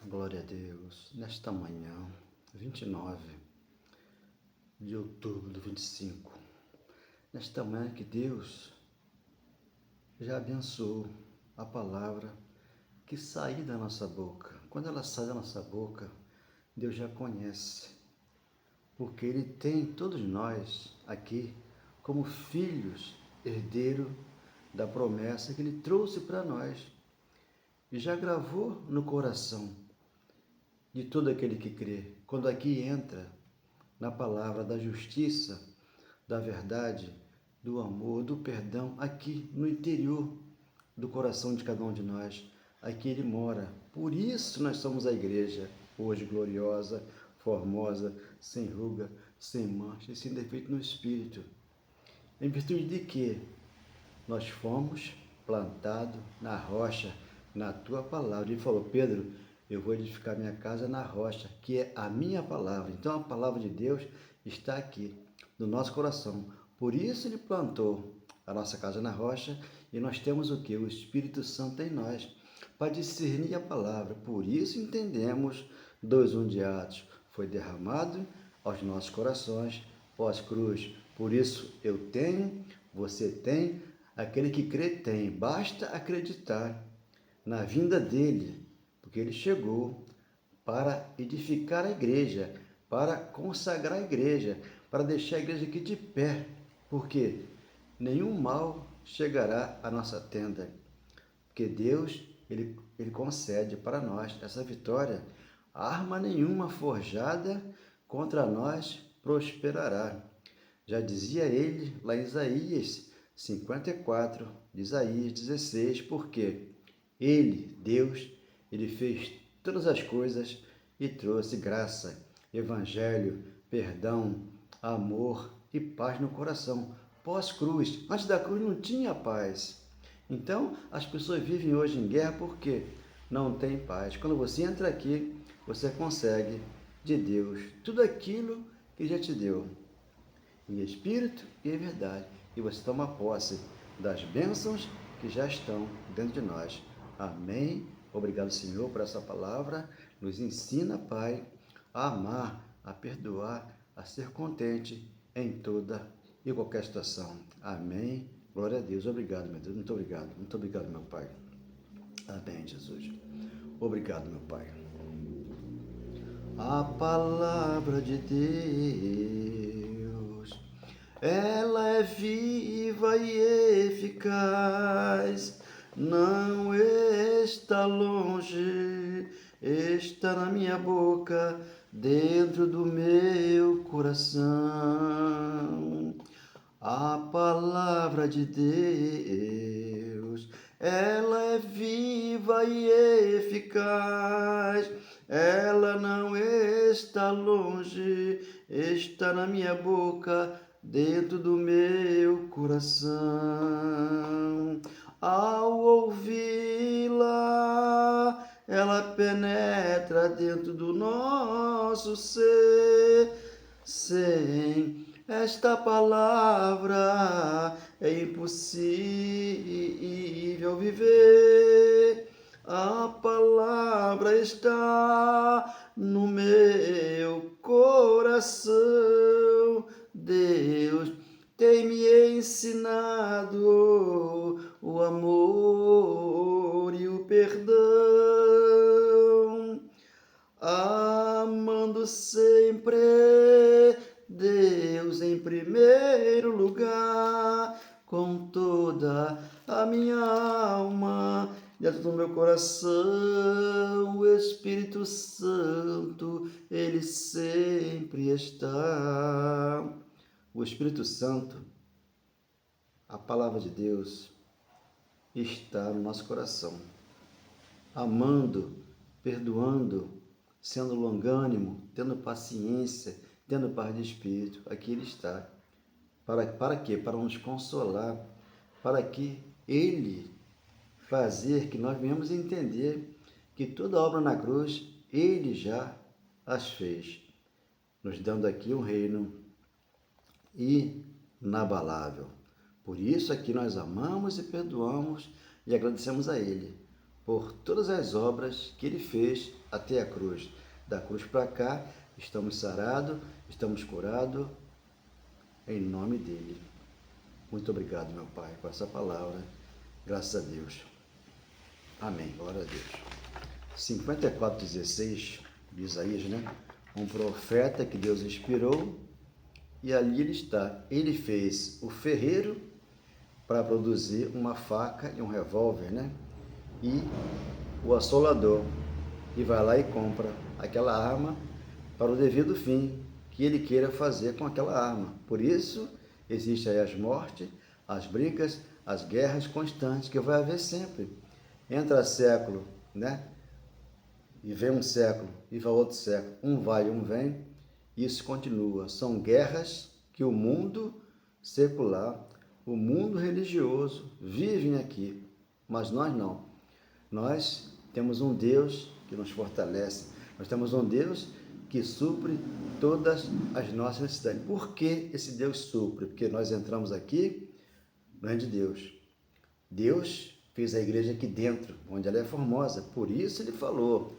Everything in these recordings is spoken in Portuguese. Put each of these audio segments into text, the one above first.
Glória a Deus. Nesta manhã, 29 de outubro de 25, nesta manhã que Deus já abençoou a palavra que sair da nossa boca. Quando ela sai da nossa boca, Deus já conhece, porque Ele tem todos nós aqui como filhos, herdeiro da promessa que Ele trouxe para nós e já gravou no coração de todo aquele que crê. Quando aqui entra na palavra da justiça, da verdade, do amor, do perdão, aqui no interior do coração de cada um de nós, aqui Ele mora. Por isso nós somos a igreja, hoje gloriosa, formosa, sem ruga, sem mancha e sem defeito no Espírito. Em virtude de que nós fomos plantados na rocha, na tua palavra. Ele falou: Pedro, eu vou edificar minha casa na rocha, que é a minha palavra. Então a palavra de Deus está aqui, no nosso coração. Por isso Ele plantou a nossa casa na rocha e nós temos o que? O Espírito Santo em nós, para discernir a palavra. Por isso entendemos 2:1 de Atos. Foi derramado aos nossos corações pós-cruz. Por isso eu tenho, você tem, aquele que crê tem. Basta acreditar na vinda dele, porque ele chegou para edificar a igreja, para consagrar a igreja, para deixar a igreja aqui de pé, porque nenhum mal chegará à nossa tenda, porque Deus, ele concede para nós essa vitória. Arma nenhuma forjada contra nós prosperará. Já dizia ele lá em Isaías 54, de Isaías 16, porque ele, Deus, ele fez todas as coisas e trouxe graça, evangelho, perdão, amor e paz no coração. Pós-cruz, antes da cruz não tinha paz. Então, as pessoas vivem hoje em guerra porque não tem paz. Quando você entra aqui, você consegue de Deus tudo aquilo que já te deu, em espírito e em verdade. E você toma posse das bênçãos que já estão dentro de nós. Amém. Obrigado, Senhor, por essa palavra. Nos ensina, Pai, a amar, a perdoar, a ser contente em toda e qualquer situação. Amém. Glória a Deus. Obrigado, meu Deus. Muito obrigado. Muito obrigado, meu Pai. Amém, Jesus. Obrigado, meu Pai. A palavra de Deus, ela é viva e eficaz, não está longe, está na minha boca, dentro do meu coração. A palavra de Deus, ela é viva e eficaz, ela não está longe, está na minha boca, dentro do meu coração. Ao ouvi-la, ela penetra dentro do nosso ser. Sem esta palavra é impossível viver. A palavra está no meu coração. Deus tem me ensinado o amor e o perdão, amando sempre Deus em primeiro lugar, com toda a minha alma, dentro do meu coração, o Espírito Santo, ele sempre está. O Espírito Santo, a palavra de Deus, está no nosso coração, amando, perdoando, sendo longânimo, tendo paciência, tendo paz de espírito. Aqui ele está. Para quê? Para nos consolar, para que ele fazer que nós venhamos entender que toda obra na cruz ele já as fez, nos dando aqui um reino inabalável. Por isso aqui nós amamos e perdoamos e agradecemos a ele, por todas as obras que ele fez até a cruz. Da cruz para cá, estamos sarados, estamos curados, em nome dele. Muito obrigado, meu Pai, por essa palavra. Graças a Deus. Amém. Glória a Deus. 54:16 de Isaías, né? Um profeta que Deus inspirou, e ali ele está. Ele fez o ferreiro para produzir uma faca e um revólver, né? E o assolador, e vai lá e compra aquela arma para o devido fim que ele queira fazer com aquela arma. Por isso, existem aí as mortes, as brigas, as guerras constantes que vai haver sempre. Entra século, né? E vem um século, e vai outro século. Um vai e um vem. Isso continua. São guerras que o mundo secular, o mundo religioso vivem aqui. Mas nós não. Nós temos um Deus que nos fortalece. Nós temos um Deus que supre todas as nossas necessidades. Por que esse Deus supre? Porque nós entramos aqui no reino de Deus. Deus fez a igreja aqui dentro, onde ela é formosa. Por isso ele falou: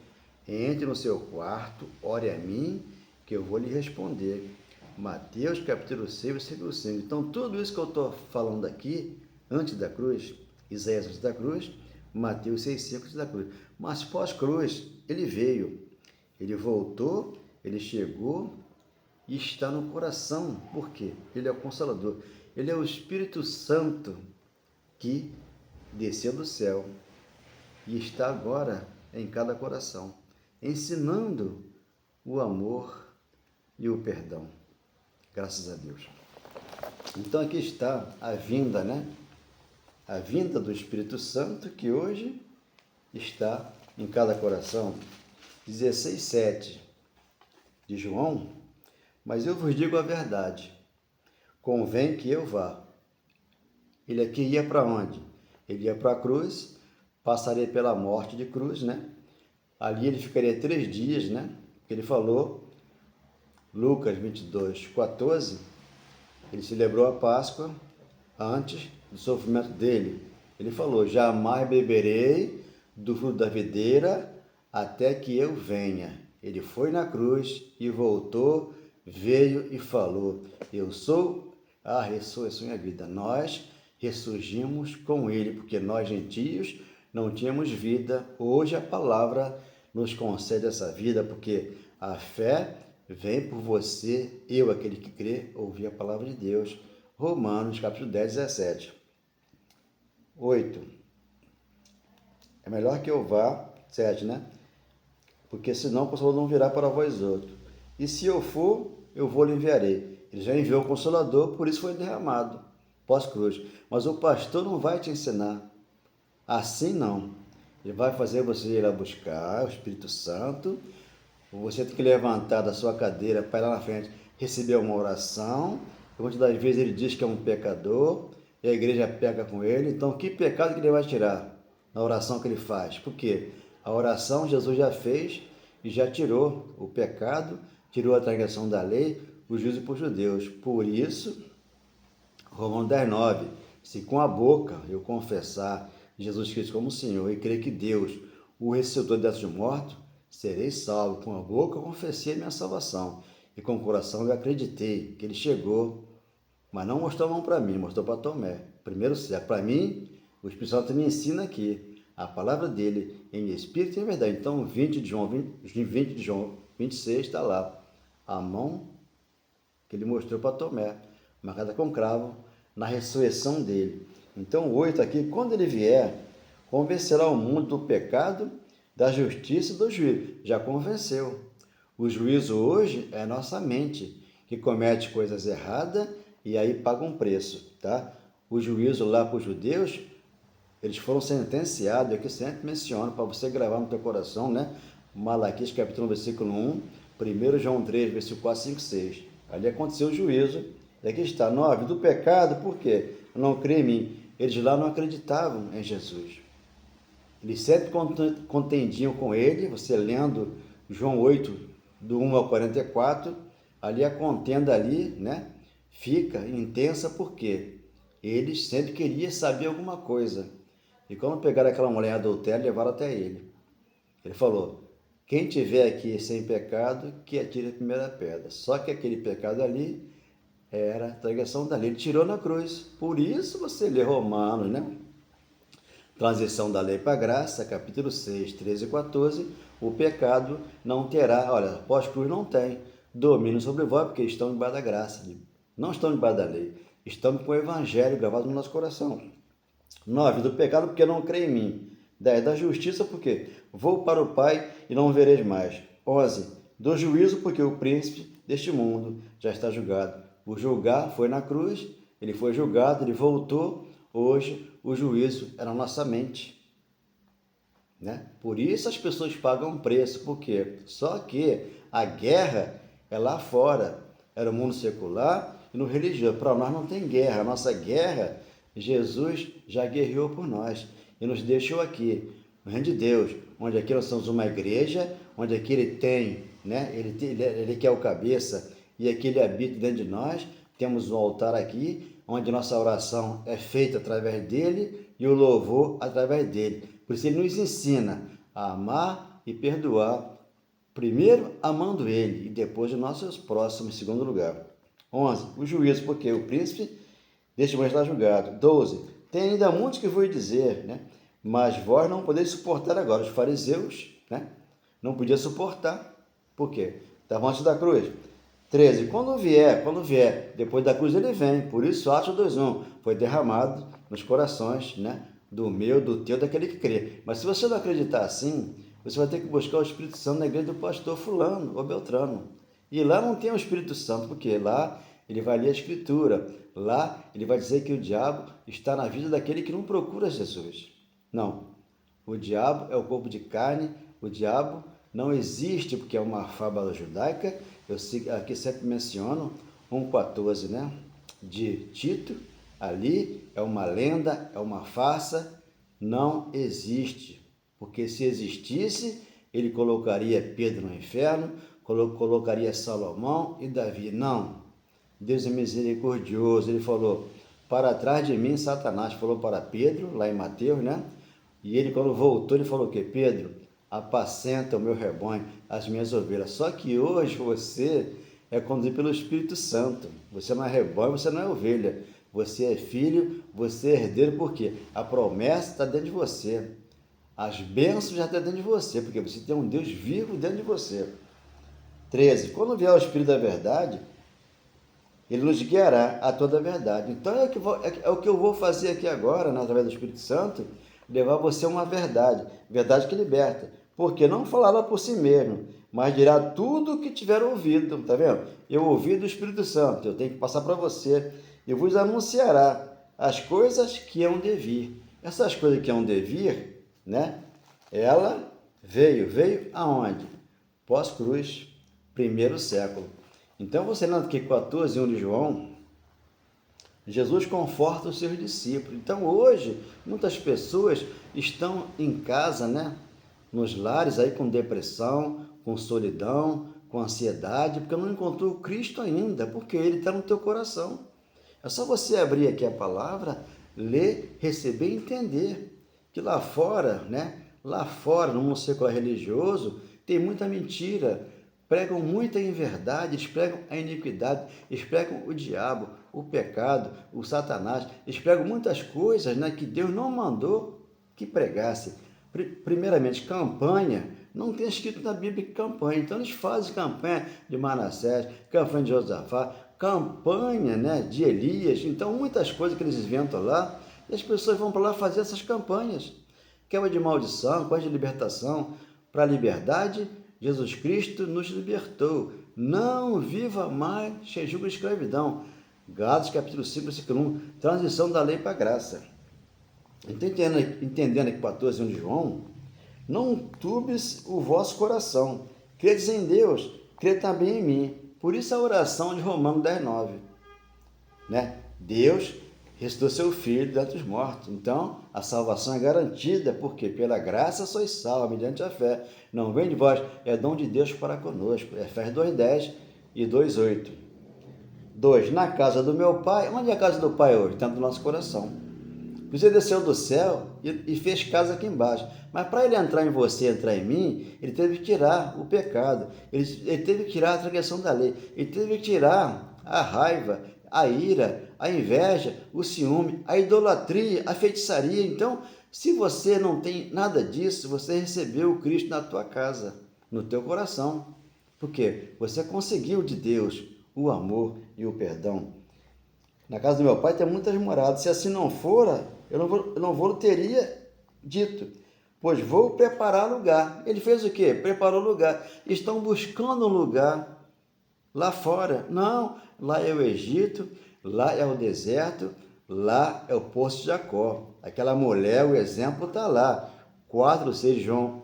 entre no seu quarto, ore a mim, que eu vou lhe responder. Mateus capítulo 6, versículo 5. Então, tudo isso que eu estou falando aqui, antes da cruz, Isaías antes da cruz, Mateus 6, 5 antes da cruz. Mas pós-cruz, ele veio, ele voltou, ele chegou e está no coração. Por quê? Ele é o Consolador. Ele é o Espírito Santo que desceu do céu e está agora em cada coração, ensinando o amor e o perdão. Graças a Deus. Então aqui está a vinda, né? A vinda do Espírito Santo que hoje está em cada coração. 16:7 de João. Mas eu vos digo a verdade, convém que eu vá. Ele aqui ia para onde? Ele ia para a cruz, passaria pela morte de cruz, né? Ali ele ficaria 3 dias, né? Ele falou, Lucas 22:14, ele celebrou a Páscoa antes do sofrimento dele. Ele falou: jamais beberei do fruto da videira até que eu venha. Ele foi na cruz e voltou, veio e falou: eu sou a ressurreição e a vida. Nós ressurgimos com ele, porque nós gentios não tínhamos vida. Hoje a palavra nos concede essa vida, porque a fé vem por você, eu, aquele que crê, ouvir a palavra de Deus. Romanos, capítulo 10, 17. 8. É melhor que eu vá, 7, né? Porque senão o Consolador não virá para vós outros. E se eu for, eu vou lhe enviarei. Ele já enviou o Consolador, por isso foi derramado, pós-cruz. Mas o pastor não vai te ensinar. Assim não. Ele vai fazer você ir lá buscar o Espírito Santo. Você tem que levantar da sua cadeira para ir lá na frente receber uma oração. Muitas das vezes ele diz que é um pecador e a igreja peca com ele. Então, que pecado que ele vai tirar na oração que ele faz? Porque a oração Jesus já fez e já tirou o pecado, tirou a transgressão da lei, o juízo para os judeus. Por isso, Romanos 10:9, se com a boca eu confessar Jesus Cristo como Senhor e crer que Deus o ressuscitou dentre os mortos, serei salvo. Com a boca eu confessei a minha salvação e com o coração eu acreditei que ele chegou, mas não mostrou a mão para mim, mostrou para Tomé. Primeiro século. Para mim, o Espírito Santo me ensina aqui a palavra dele em espírito e em verdade. Então, 20 de João 26 está lá. A mão que ele mostrou para Tomé, marcada com cravo, na ressurreição dele. Então, 8 aqui, quando ele vier, convencerá o mundo do pecado, da justiça e do juízo. Já convenceu. O juízo hoje é a nossa mente, que comete coisas erradas e aí paga um preço, tá? O juízo lá para os judeus, eles foram sentenciados, aqui sempre menciono, para você gravar no teu coração, né? Malaquias capítulo 1, versículo 1, 1 João 3, versículo 4, 5, 6. Ali aconteceu o juízo, e aqui está, 9, do pecado, por quê? Não crê em mim. Eles lá não acreditavam em Jesus. Eles sempre contendiam com ele, você lendo João 8, do 1 ao 44, ali a contenda ali, né, fica intensa porque eles sempre queriam saber alguma coisa. E quando pegaram aquela mulher em adultério, levaram até ele. Ele falou, quem tiver aqui sem pecado, que atire a primeira pedra. Só que aquele pecado ali era transgressão da lei. Ele tirou na cruz. Por isso você lê Romanos, né? Transição da lei para a graça, capítulo 6, 13 e 14. O pecado não terá, olha, pós-cruz não tem domínio sobre vós, porque estão debaixo da graça. Não estão debaixo da lei. Estamos com o evangelho gravado no nosso coração. 9. Do pecado, porque não crê em mim. 10. Da justiça, porque vou para o Pai e não vereis mais. 11. Do juízo, porque o príncipe deste mundo já está julgado. O julgar foi na cruz, ele foi julgado, ele voltou. Hoje, o juízo é na nossa mente. Né? Por isso as pessoas pagam preço, porque só que a guerra é lá fora, era o mundo secular e no religioso. Para nós não tem guerra, a nossa guerra, Jesus já guerreou por nós e nos deixou aqui, no reino de Deus, onde aqui nós somos uma igreja, onde aqui ele tem, né? Ele que é o cabeça e aqui ele habita dentro de nós. Temos um altar aqui, onde nossa oração é feita através dele e o louvor através dele. Por isso ele nos ensina a amar e perdoar, primeiro amando ele e depois os nossos próximos em segundo lugar. 11. O juízo, porque o príncipe deste mundo está julgado. 12. Tem ainda muitos que vou dizer, né? Mas vós não podeis suportar agora. Os fariseus, né? Não podiam suportar. Por quê? Estavam antes da cruz. 13. Quando vier, depois da cruz ele vem. Por isso, Atos 2:1 foi derramado nos corações, né? Do meu, do teu, daquele que crê. Mas se você não acreditar assim, você vai ter que buscar o Espírito Santo na igreja do pastor fulano ou beltrano. E lá não tem o Espírito Santo, porque lá ele vai ler a Escritura. Lá ele vai dizer que o diabo está na vida daquele que não procura Jesus. Não. O diabo é o corpo de carne. O diabo não existe, porque é uma fábula judaica. Eu aqui sempre menciono 1,14, né? De Tito. Ali é uma lenda, é uma farsa. Não existe. Porque se existisse, ele colocaria Pedro no inferno, colocaria Salomão e Davi. Não. Deus é misericordioso. Ele falou, para trás de mim, Satanás, falou para Pedro, lá em Mateus, né? E ele, quando voltou, ele falou o quê? Pedro, apacenta o meu rebanho, as minhas ovelhas. Só que hoje você é conduzido pelo Espírito Santo. Você não é rebanho, você não é ovelha. Você é filho, você é herdeiro, porque a promessa está dentro de você. As bênçãos já estão dentro de você, porque você tem um Deus vivo dentro de você. 13. Quando vier o Espírito da verdade, ele nos guiará a toda a verdade. Então é o que eu vou fazer aqui agora, né, através do Espírito Santo, levar você a uma verdade, verdade que liberta. Porque não falará por si mesmo, mas dirá tudo o que tiver ouvido, tá vendo? Eu ouvi do Espírito Santo, eu tenho que passar para você, e vos anunciará as coisas que hão de vir. Essas coisas que hão de vir, né? Ela veio aonde? Pós-cruz, primeiro século. Então, você lendo aqui 14:1 de João, Jesus conforta os seus discípulos. Então, hoje, muitas pessoas estão em casa, né? Nos lares aí com depressão, com solidão, com ansiedade, porque não encontrou Cristo ainda, porque Ele está no teu coração. É só você abrir aqui a palavra, ler, receber e entender que lá fora, né? Lá fora, no mundo secular religioso, tem muita mentira. Pregam muita inverdade, eles pregam a iniquidade, eles pregam o diabo, o pecado, o Satanás. Eles pregam muitas coisas, né, que Deus não mandou que pregasse. Primeiramente, campanha. Não tem escrito na Bíblia campanha. Então, eles fazem campanha de Manassés, campanha de Josafá, campanha, né, de Elias. Então, muitas coisas que eles inventam lá, e as pessoas vão para lá fazer essas campanhas. Quebra de maldição, coisa de libertação, para a liberdade. Jesus Cristo nos libertou. Não viva mais sem julgo de escravidão. Gálatas capítulo 5, versículo 1. Transição da lei para a graça. Entendendo aqui 14:1 de João, não turbes o vosso coração. Credes em Deus, crede também em mim. Por isso a oração de Romanos 10:9. Né? Deus ressuscitou seu Filho dentre os mortos. Então, a salvação é garantida, porque pela graça sois salvos, mediante a fé. Não vem de vós, é dom de Deus para conosco. Efésios 2:10 e 2:8. 2. Na casa do meu Pai. Onde é a casa do Pai hoje? Dentro do nosso coração. Você desceu do céu e fez casa aqui embaixo. Mas para ele entrar em você, entrar em mim, ele teve que tirar o pecado, ele teve que tirar a transgressão da lei, ele teve que tirar a raiva, a ira, a inveja, o ciúme, a idolatria, a feitiçaria. Então, se você não tem nada disso, você recebeu o Cristo na tua casa, no teu coração. Porque você conseguiu de Deus o amor e o perdão. Na casa do meu pai tem muitas moradas. Se assim não fora, eu não vou teria dito, pois vou preparar lugar. Ele fez o quê? Preparou lugar. Estão buscando um lugar lá fora. Não, lá é o Egito, lá é o deserto, lá é o poço de Jacó. Aquela mulher, o exemplo está lá. 4, 6 João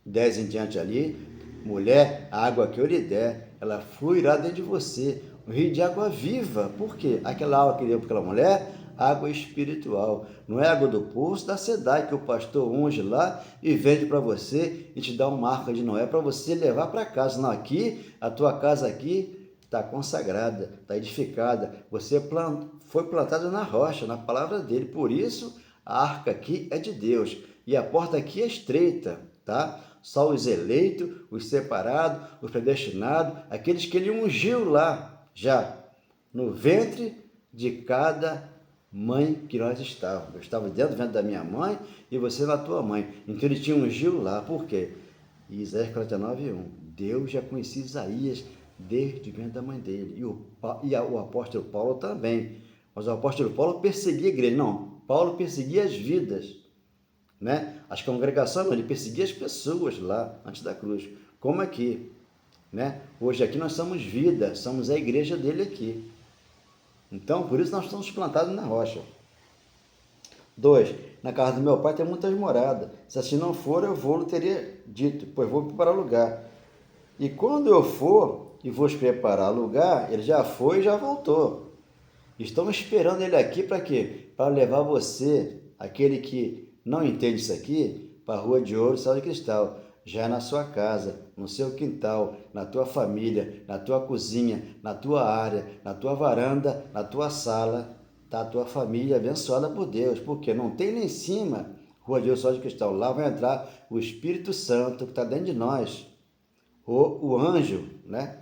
10 em diante ali. Mulher, a água que eu lhe der, ela fluirá dentro de você. Um rio de água viva. Por quê? Aquela água que deu para aquela mulher, água espiritual. Não é água do poço da SEDAI que o pastor unge lá e vende para você e te dá uma arca de Noé para você levar para casa. Não, aqui, a tua casa aqui está consagrada, está edificada. Você foi plantado na rocha, na palavra dele. Por isso, a arca aqui é de Deus. E a porta aqui é estreita, tá? Só os eleitos, os separados, os predestinados, aqueles que ele ungiu lá, já no ventre de cada mãe que nós estávamos. Eu estava dentro do ventre da minha mãe e você na tua mãe. Então ele te ungiu lá. Por quê? Isaías 49:1. Deus já conhecia Isaías desde o ventre da mãe dele. E o apóstolo Paulo também. Mas o apóstolo Paulo perseguia a igreja. Não, Paulo perseguia as vidas, né? As congregações, não, ele perseguia as pessoas lá antes da cruz. Como aqui, né? Hoje aqui nós somos vida, somos a igreja dele aqui. Então, por isso nós estamos plantados na rocha. 2. Na casa do meu pai tem muitas moradas. Se assim não for, eu vou, teria dito, pois vou preparar lugar. E quando eu for e vos preparar lugar, ele já foi e já voltou. Estão esperando ele aqui para quê? Para levar você, aquele que não entende isso aqui, para a rua de ouro, sal de cristal. Já na sua casa, no seu quintal, na tua família, na tua cozinha, na tua área, na tua varanda, na tua sala, está a tua família abençoada por Deus, porque não tem lá em cima, rua de ouro, sal de cristal, lá vai entrar o Espírito Santo que está dentro de nós, ou o anjo, né?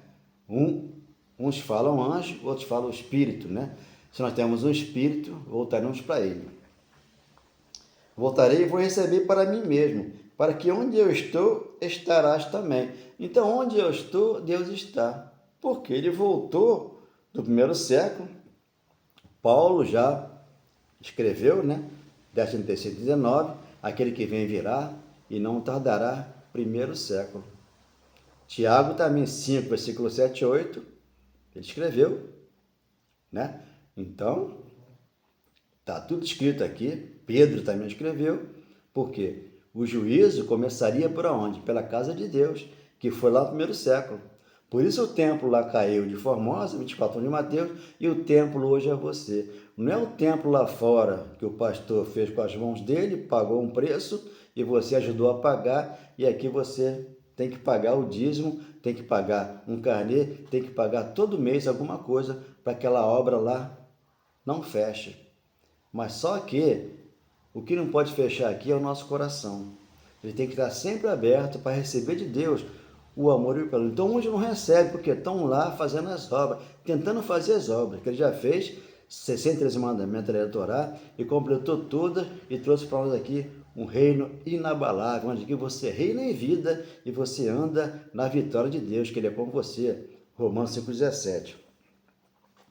Uns falam anjo, outros falam espírito, né? Se nós temos um espírito, voltaremos para ele. Voltarei e vou receber para mim mesmo, para que onde eu estou, estarás também. Então, onde eu estou, Deus está. Porque ele voltou do primeiro século. Paulo já escreveu, né? 13:19, aquele que vem virá e não tardará, primeiro século. Tiago também 5, versículo 7 e 8, ele escreveu, né? Então, está tudo escrito aqui. Pedro também escreveu, porque o juízo começaria por onde? Pela casa de Deus, que foi lá no primeiro século. Por isso o templo lá caiu de Formosa, 24 de Mateus, e o templo hoje é você. Não é o templo lá fora que o pastor fez com as mãos dele, pagou um preço e você ajudou a pagar, e aqui você tem que pagar o dízimo, tem que pagar um carnê, tem que pagar todo mês alguma coisa para aquela obra lá não feche. Mas só que o que não pode fechar aqui é o nosso coração. Ele tem que estar sempre aberto para receber de Deus o amor e o perdão. Então, uns não recebem porque estão lá fazendo as obras, tentando fazer as obras, que ele já fez 63 mandamentos da Torá e completou todas e trouxe para nós aqui um reino inabalável, onde você reina em vida e você anda na vitória de Deus, que ele é com você. Romanos 5:17.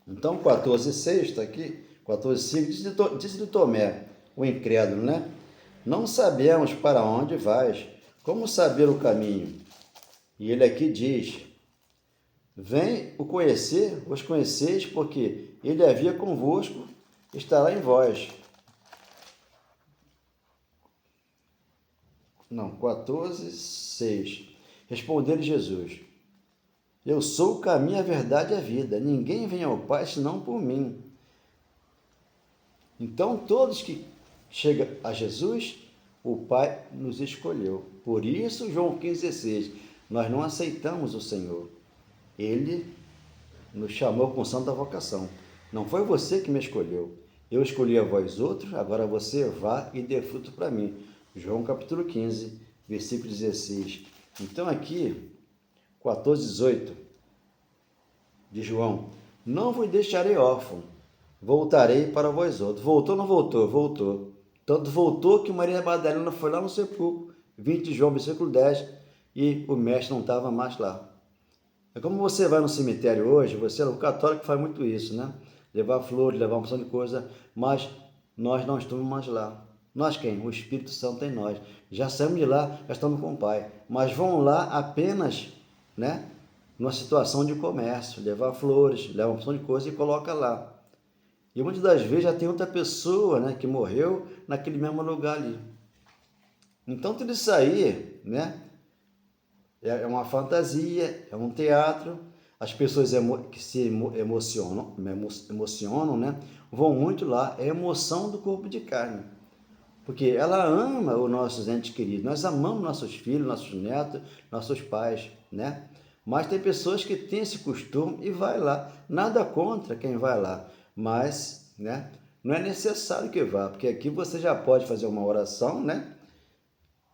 Então, 14:6 está aqui, 14:5, disse de Tomé, o incrédulo, né? Não sabemos para onde vais, como saber o caminho? E ele aqui diz, vem o conhecer, os conheceis, porque ele havia convosco, estará em vós. Não, 14:6. Respondeu-lhe Jesus, eu sou o caminho, a verdade e a vida. Ninguém vem ao Pai senão por mim. Então, todos que chegam a Jesus, o Pai nos escolheu. Por isso, João 15:16, nós não aceitamos o Senhor. Ele nos chamou com santa vocação. Não foi você que me escolheu. Eu escolhi a vós outros, agora você vá e dê fruto para mim. João capítulo 15, versículo 16. Então aqui, 14, 18 de João, não vos deixarei órfão, voltarei para vós outros. Voltou ou não voltou? Voltou. Tanto voltou que Maria Madalena foi lá no sepulcro, 20 de João, versículo 10, e o mestre não estava mais lá. É como você vai no cemitério hoje, você é o católico que faz muito isso, né? Levar flores, levar uma porção de coisa, mas nós não estamos mais lá. Nós quem? O Espírito Santo em nós. Já saímos de lá, já estamos com o Pai. Mas vão lá apenas, né? Numa situação de comércio, levar flores, levar uma porção de coisa e coloca lá. E muitas das vezes já tem outra pessoa, né, que morreu naquele mesmo lugar ali. Então tudo isso aí, né, é uma fantasia, é um teatro. As pessoas que se emocionam, né, vão muito lá, é a emoção do corpo de carne. Porque ela ama os nossos entes queridos, nós amamos nossos filhos, nossos netos, nossos pais, né? Mas tem pessoas que têm esse costume e vai lá. Nada contra quem vai lá, mas, né, não é necessário que vá, porque aqui você já pode fazer uma oração, né?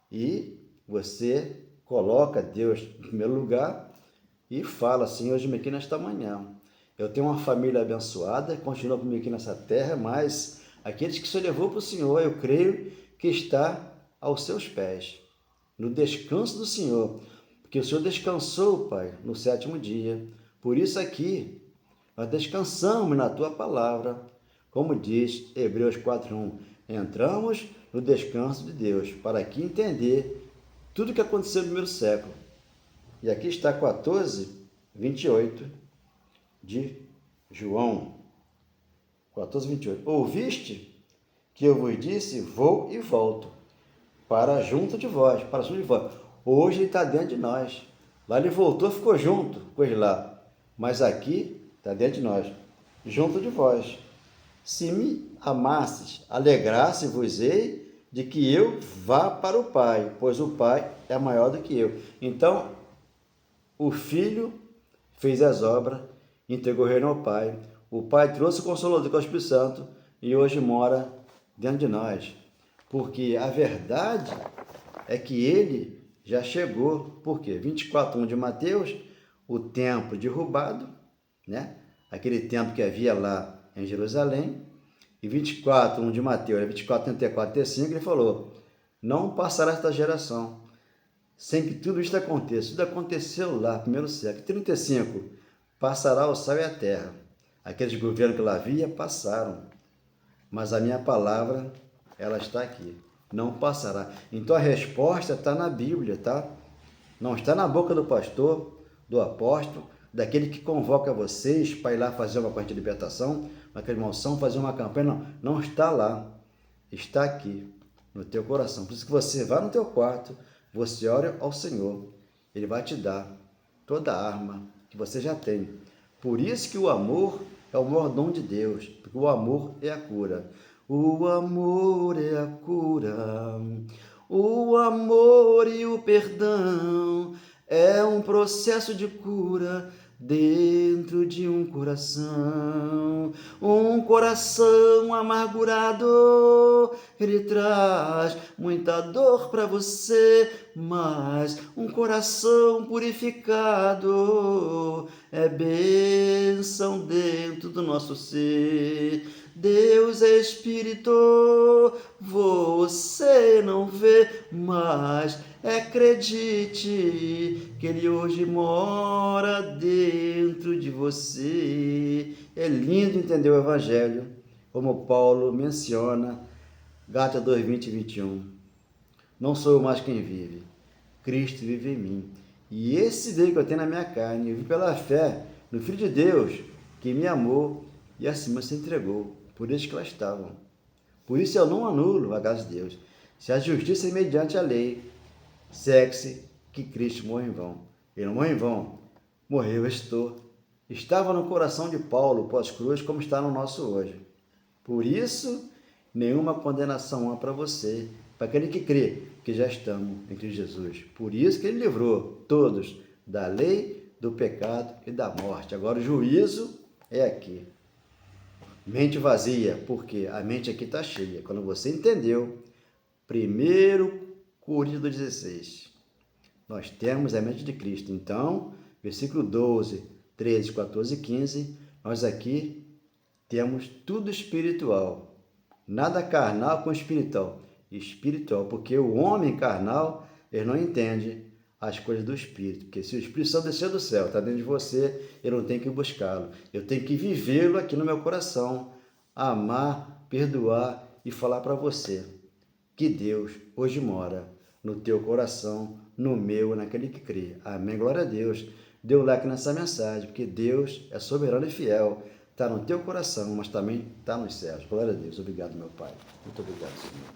E você coloca Deus em primeiro lugar e fala assim: hoje me aqui nesta manhã. Eu tenho uma família abençoada, continua comigo aqui nessa terra, mas aqueles que o Senhor levou para o Senhor, eu creio que está aos seus pés, no descanso do Senhor, porque o Senhor descansou, Pai, no sétimo dia. Por isso aqui, nós descansamos na Tua palavra, como diz Hebreus 4:1. Entramos no descanso de Deus, para aqui entender tudo o que aconteceu no primeiro século. E aqui está 14:28 de João. 14:28. Ouviste que eu vos disse, vou e volto para junto de vós, para junto de vós. Hoje ele está dentro de nós. Lá ele voltou, ficou junto com ele lá. Mas aqui está dentro de nós, junto de vós. Se me amasses, alegrasse-vos-ei de que eu vá para o Pai, pois o Pai é maior do que eu. Então, o Filho fez as obras, entregou o reino ao Pai. O Pai trouxe o Consolador, que é o Espírito Santo, e hoje mora dentro de nós. Porque a verdade é que ele já chegou. Por quê? 24:1 de Mateus, o templo derrubado, né? Aquele templo que havia lá em Jerusalém. E 24:1 de Mateus, 24:34, 35, ele falou: não passará esta geração sem que tudo isto aconteça. Tudo aconteceu lá, primeiro século. 35, passará o céu e a terra. Aqueles governos que lá havia passaram, mas a minha palavra, ela está aqui, não passará. Então a resposta está na Bíblia, tá? Não está na boca do pastor, do apóstolo, daquele que convoca vocês para ir lá fazer uma corrente de libertação, naquela emoção, fazer uma campanha. Não, não está lá, está aqui, no teu coração. Por isso que você vá no teu quarto, você ora ao Senhor, Ele vai te dar toda a arma que você já tem. Por isso que o amor é o maior dom de Deus, porque o amor é a cura. O amor é a cura, o amor e o perdão é um processo de cura dentro de um coração amargurado, ele traz muita dor para você, mas um coração purificado é bênção dentro do nosso ser. Deus é Espírito, você não vê, mas acredite que Ele hoje mora dentro de você. É lindo entender o Evangelho, como Paulo menciona, Gálatas 2:20 e 21. Não sou eu mais quem vive, Cristo vive em mim. E esse veio que eu tenho na minha carne, eu vi pela fé no Filho de Deus, que me amou e assim se entregou. Por isso que lá estavam. Por isso eu não anulo a graça de Deus. Se a justiça é mediante a lei, segue-se que Cristo morreu em vão. Ele não morreu em vão, morreu, estava no coração de Paulo pós-cruz, como está no nosso hoje. Por isso, nenhuma condenação há para você, para aquele que crê que já estamos em Cristo Jesus. Por isso que ele livrou todos da lei, do pecado e da morte. Agora o juízo é aqui. Mente vazia, porque a mente aqui está cheia. Quando você entendeu, 1 Coríntios 16, nós temos a mente de Cristo. Então, versículo 12, 13, 14 e 15, nós aqui temos tudo espiritual. Nada carnal com espiritual. Espiritual, porque o homem carnal, ele não entende as coisas do Espírito. Porque se o Espírito Santo desceu do céu, está dentro de você, eu não tenho que buscá-lo. Eu tenho que vivê-lo aqui no meu coração. Amar, perdoar e falar para você que Deus hoje mora no teu coração, no meu, naquele que crê. Amém? Glória a Deus. Dê um like nessa mensagem, porque Deus é soberano e fiel. Está no teu coração, mas também está nos céus. Glória a Deus. Obrigado, meu Pai. Muito obrigado, Senhor.